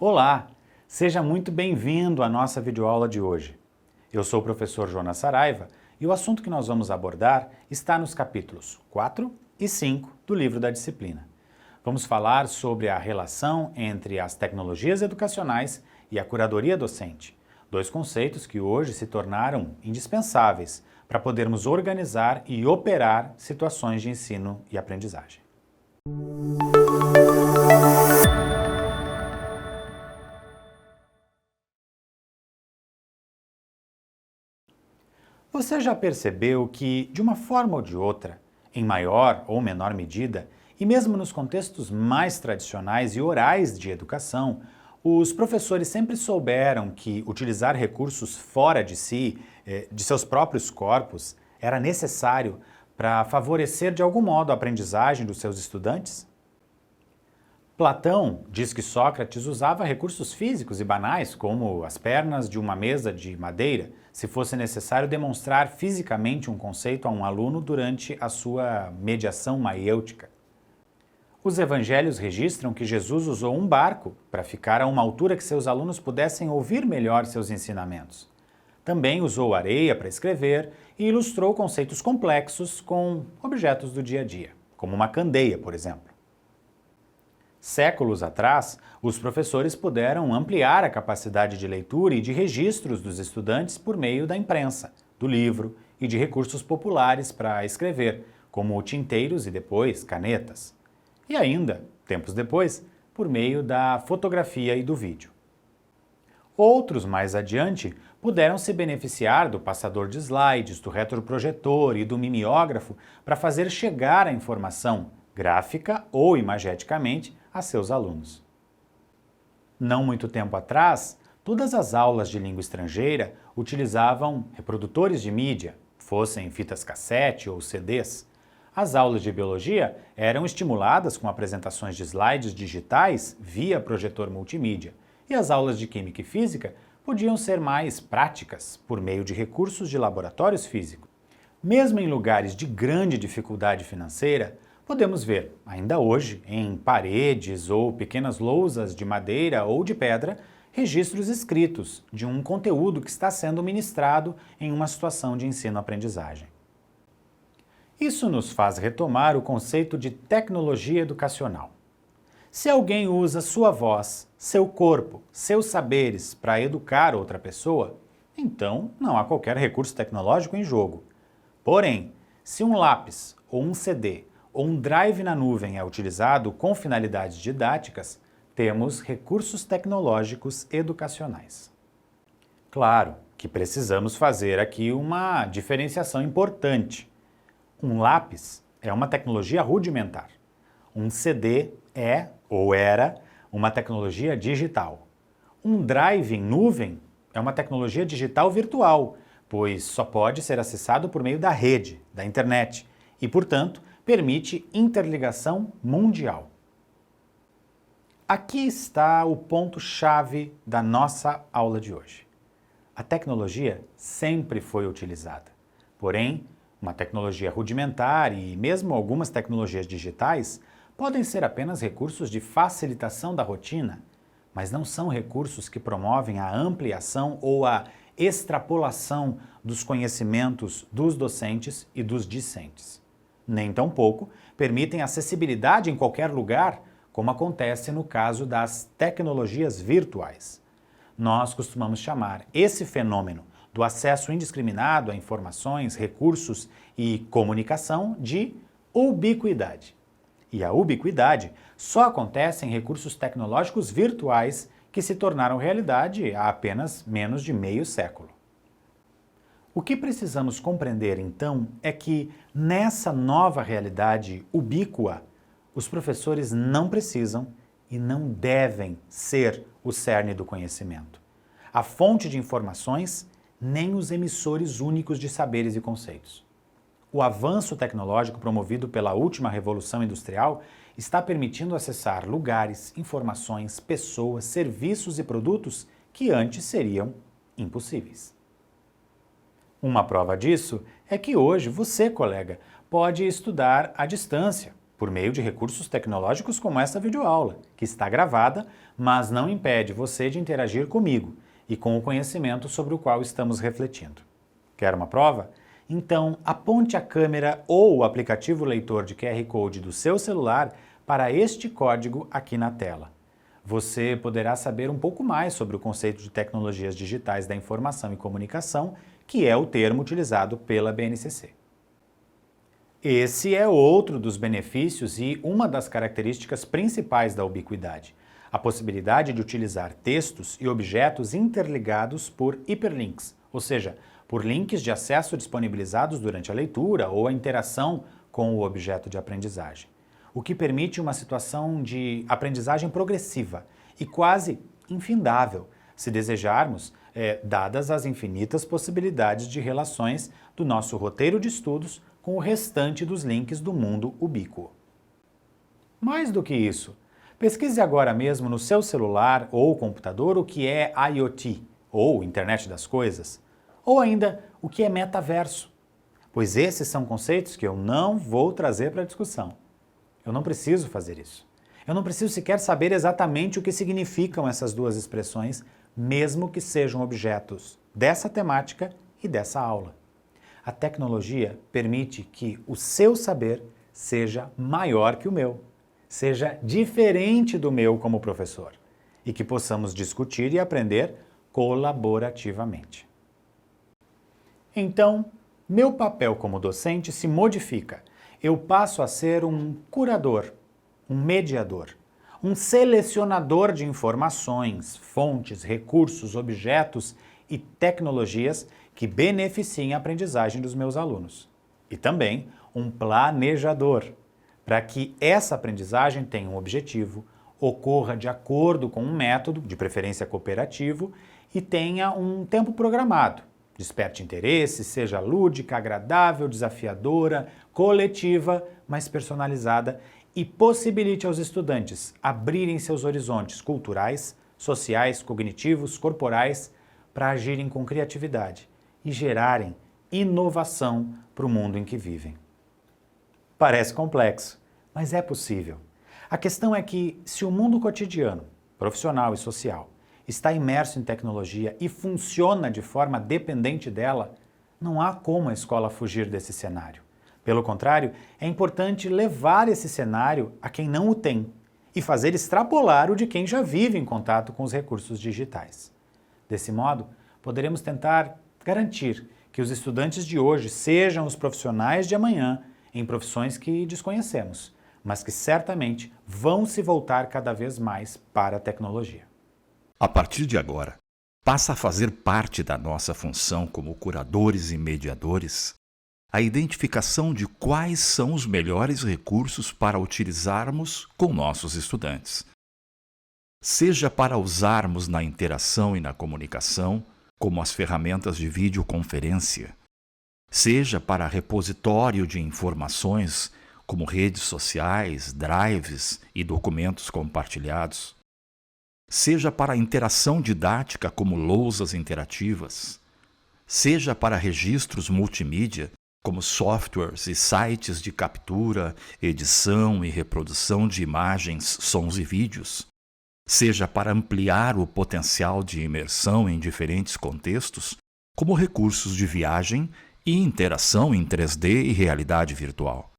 Olá, seja muito bem-vindo à nossa videoaula de hoje. Eu sou o professor Jonas Saraiva e o assunto que nós vamos abordar está nos capítulos 4 e 5 do livro da disciplina. Vamos falar sobre a relação entre as tecnologias educacionais e a curadoria docente, dois conceitos que hoje se tornaram indispensáveis para podermos organizar e operar situações de ensino e aprendizagem. Você já percebeu que, de uma forma ou de outra, em maior ou menor medida, e mesmo nos contextos mais tradicionais e orais de educação, os professores sempre souberam que utilizar recursos fora de si, de seus próprios corpos, era necessário para favorecer de algum modo a aprendizagem dos seus estudantes? Platão diz que Sócrates usava recursos físicos e banais, como as pernas de uma mesa de madeira, se fosse necessário demonstrar fisicamente um conceito a um aluno durante a sua mediação maiêutica. Os evangelhos registram que Jesus usou um barco para ficar a uma altura que seus alunos pudessem ouvir melhor seus ensinamentos. Também usou areia para escrever e ilustrou conceitos complexos com objetos do dia a dia, como uma candeia, por exemplo. Séculos atrás, os professores puderam ampliar a capacidade de leitura e de registros dos estudantes por meio da imprensa, do livro e de recursos populares para escrever, como tinteiros e depois canetas. E ainda, tempos depois, por meio da fotografia e do vídeo. Outros, mais adiante, puderam se beneficiar do passador de slides, do retroprojetor e do mimeógrafo para fazer chegar a informação, gráfica ou imageticamente, a seus alunos. Não muito tempo atrás, todas as aulas de língua estrangeira utilizavam reprodutores de mídia, fossem fitas cassete ou CDs. As aulas de biologia eram estimuladas com apresentações de slides digitais via projetor multimídia, e as aulas de química e física podiam ser mais práticas por meio de recursos de laboratórios físicos. Mesmo em lugares de grande dificuldade financeira, podemos ver, ainda hoje, em paredes ou pequenas lousas de madeira ou de pedra, registros escritos de um conteúdo que está sendo ministrado em uma situação de ensino-aprendizagem. Isso nos faz retomar o conceito de tecnologia educacional. Se alguém usa sua voz, seu corpo, seus saberes para educar outra pessoa, então não há qualquer recurso tecnológico em jogo. Porém, se um lápis ou um CD ou um drive na nuvem é utilizado com finalidades didáticas, temos recursos tecnológicos educacionais. Claro que precisamos fazer aqui uma diferenciação importante. Um lápis é uma tecnologia rudimentar. Um CD é, ou era, uma tecnologia digital. Um drive em nuvem é uma tecnologia digital virtual, pois só pode ser acessado por meio da rede, da internet, e, portanto, permite interligação mundial. Aqui está o ponto-chave da nossa aula de hoje. A tecnologia sempre foi utilizada, porém, uma tecnologia rudimentar e mesmo algumas tecnologias digitais podem ser apenas recursos de facilitação da rotina, mas não são recursos que promovem a ampliação ou a extrapolação dos conhecimentos dos docentes e dos discentes. Nem tampouco permitem acessibilidade em qualquer lugar, como acontece no caso das tecnologias virtuais. Nós costumamos chamar esse fenômeno do acesso indiscriminado a informações, recursos e comunicação de ubiquidade. E a ubiquidade só acontece em recursos tecnológicos virtuais que se tornaram realidade há apenas menos de meio século. O que precisamos compreender, então, é que nessa nova realidade ubíqua, os professores não precisam e não devem ser o cerne do conhecimento, a fonte de informações, nem os emissores únicos de saberes e conceitos. O avanço tecnológico promovido pela última revolução industrial está permitindo acessar lugares, informações, pessoas, serviços e produtos que antes seriam impossíveis. Uma prova disso é que hoje você, colega, pode estudar à distância, por meio de recursos tecnológicos como essa videoaula, que está gravada, mas não impede você de interagir comigo e com o conhecimento sobre o qual estamos refletindo. Quer uma prova? Então, aponte a câmera ou o aplicativo leitor de QR Code do seu celular para este código aqui na tela. Você poderá saber um pouco mais sobre o conceito de tecnologias digitais da informação e comunicação, que é o termo utilizado pela BNCC. Esse é outro dos benefícios e uma das características principais da ubiquidade, a possibilidade de utilizar textos e objetos interligados por hiperlinks, ou seja, por links de acesso disponibilizados durante a leitura ou a interação com o objeto de aprendizagem, o que permite uma situação de aprendizagem progressiva e quase infindável, se desejarmos, dadas as infinitas possibilidades de relações do nosso roteiro de estudos com o restante dos links do mundo ubíquo. Mais do que isso, pesquise agora mesmo no seu celular ou computador o que é IoT, ou Internet das Coisas, ou ainda o que é metaverso, pois esses são conceitos que eu não vou trazer para a discussão. Eu não preciso fazer isso. Eu não preciso sequer saber exatamente o que significam essas duas expressões, mesmo que sejam objetos dessa temática e dessa aula. A tecnologia permite que o seu saber seja maior que o meu, seja diferente do meu como professor, e que possamos discutir e aprender colaborativamente. Então, meu papel como docente se modifica. Eu passo a ser um curador, um mediador, um selecionador de informações, fontes, recursos, objetos e tecnologias que beneficiem a aprendizagem dos meus alunos. E também um planejador, para que essa aprendizagem tenha um objetivo, ocorra de acordo com um método, de preferência cooperativo, e tenha um tempo programado. Desperte interesse, seja lúdica, agradável, desafiadora, coletiva, mas personalizada e possibilite aos estudantes abrirem seus horizontes culturais, sociais, cognitivos, corporais, para agirem com criatividade e gerarem inovação para o mundo em que vivem. Parece complexo, mas é possível. A questão é que, se o mundo cotidiano, profissional e social, está imerso em tecnologia e funciona de forma dependente dela, não há como a escola fugir desse cenário. Pelo contrário, é importante levar esse cenário a quem não o tem e fazer extrapolar o de quem já vive em contato com os recursos digitais. Desse modo, poderemos tentar garantir que os estudantes de hoje sejam os profissionais de amanhã em profissões que desconhecemos, mas que certamente vão se voltar cada vez mais para a tecnologia. A partir de agora, passa a fazer parte da nossa função como curadores e mediadores a identificação de quais são os melhores recursos para utilizarmos com nossos estudantes. Seja para usarmos na interação e na comunicação, como as ferramentas de videoconferência, seja para repositório de informações, como redes sociais, drives e documentos compartilhados, seja para interação didática, como lousas interativas, seja para registros multimídia, como softwares e sites de captura, edição e reprodução de imagens, sons e vídeos, seja para ampliar o potencial de imersão em diferentes contextos, como recursos de viagem e interação em 3D e realidade virtual.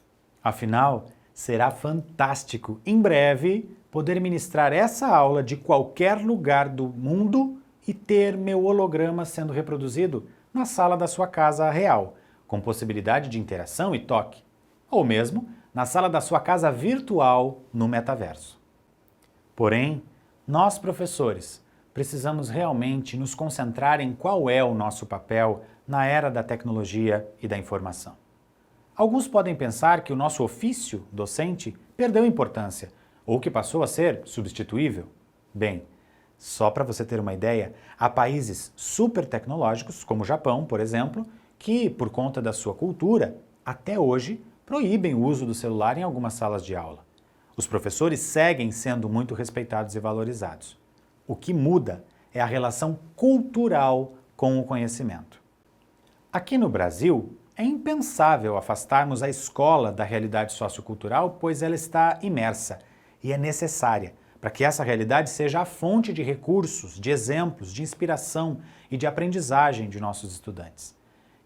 Afinal, será fantástico, em breve, poder ministrar essa aula de qualquer lugar do mundo e ter meu holograma sendo reproduzido na sala da sua casa real, com possibilidade de interação e toque, ou mesmo na sala da sua casa virtual no metaverso. Porém, nós, professores, precisamos realmente nos concentrar em qual é o nosso papel na era da tecnologia e da informação. Alguns podem pensar que o nosso ofício docente perdeu importância ou que passou a ser substituível. Bem, só para você ter uma ideia, há países super tecnológicos, como o Japão, por exemplo, que, por conta da sua cultura, até hoje, proíbem o uso do celular em algumas salas de aula. Os professores seguem sendo muito respeitados e valorizados. O que muda é a relação cultural com o conhecimento. Aqui no Brasil, é impensável afastarmos a escola da realidade sociocultural, pois ela está imersa e é necessária para que essa realidade seja a fonte de recursos, de exemplos, de inspiração e de aprendizagem de nossos estudantes.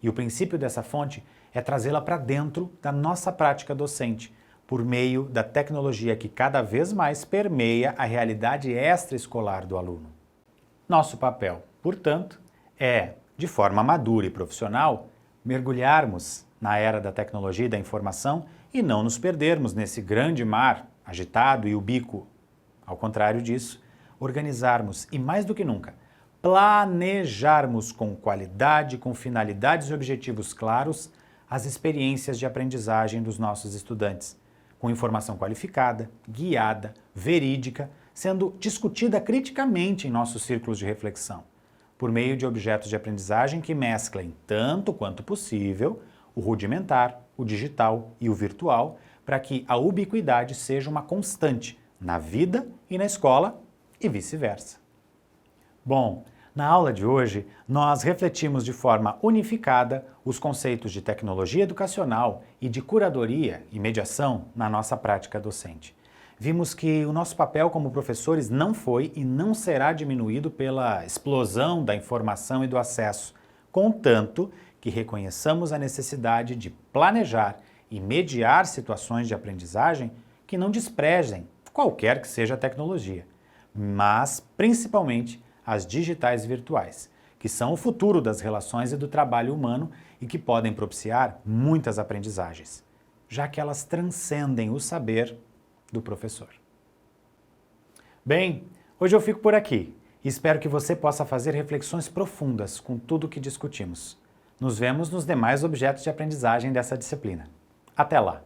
E o princípio dessa fonte é trazê-la para dentro da nossa prática docente, por meio da tecnologia que cada vez mais permeia a realidade extraescolar do aluno. Nosso papel, portanto, é, de forma madura e profissional, mergulharmos na era da tecnologia e da informação e não nos perdermos nesse grande mar agitado e ubíquo. Ao contrário disso, organizarmos e, mais do que nunca, planejarmos com qualidade, com finalidades e objetivos claros, as experiências de aprendizagem dos nossos estudantes, com informação qualificada, guiada, verídica, sendo discutida criticamente em nossos círculos de reflexão, por meio de objetos de aprendizagem que mesclem, tanto quanto possível, o rudimentar, o digital e o virtual, para que a ubiquidade seja uma constante na vida e na escola e vice-versa. Bom, na aula de hoje, nós refletimos de forma unificada os conceitos de tecnologia educacional e de curadoria e mediação na nossa prática docente. Vimos que o nosso papel como professores não foi e não será diminuído pela explosão da informação e do acesso, contanto que reconheçamos a necessidade de planejar e mediar situações de aprendizagem que não desprezem qualquer que seja a tecnologia, mas principalmente as digitais virtuais, que são o futuro das relações e do trabalho humano e que podem propiciar muitas aprendizagens, já que elas transcendem o saber do professor. Bem, hoje eu fico por aqui e espero que você possa fazer reflexões profundas com tudo o que discutimos. Nos vemos nos demais objetos de aprendizagem dessa disciplina. Até lá!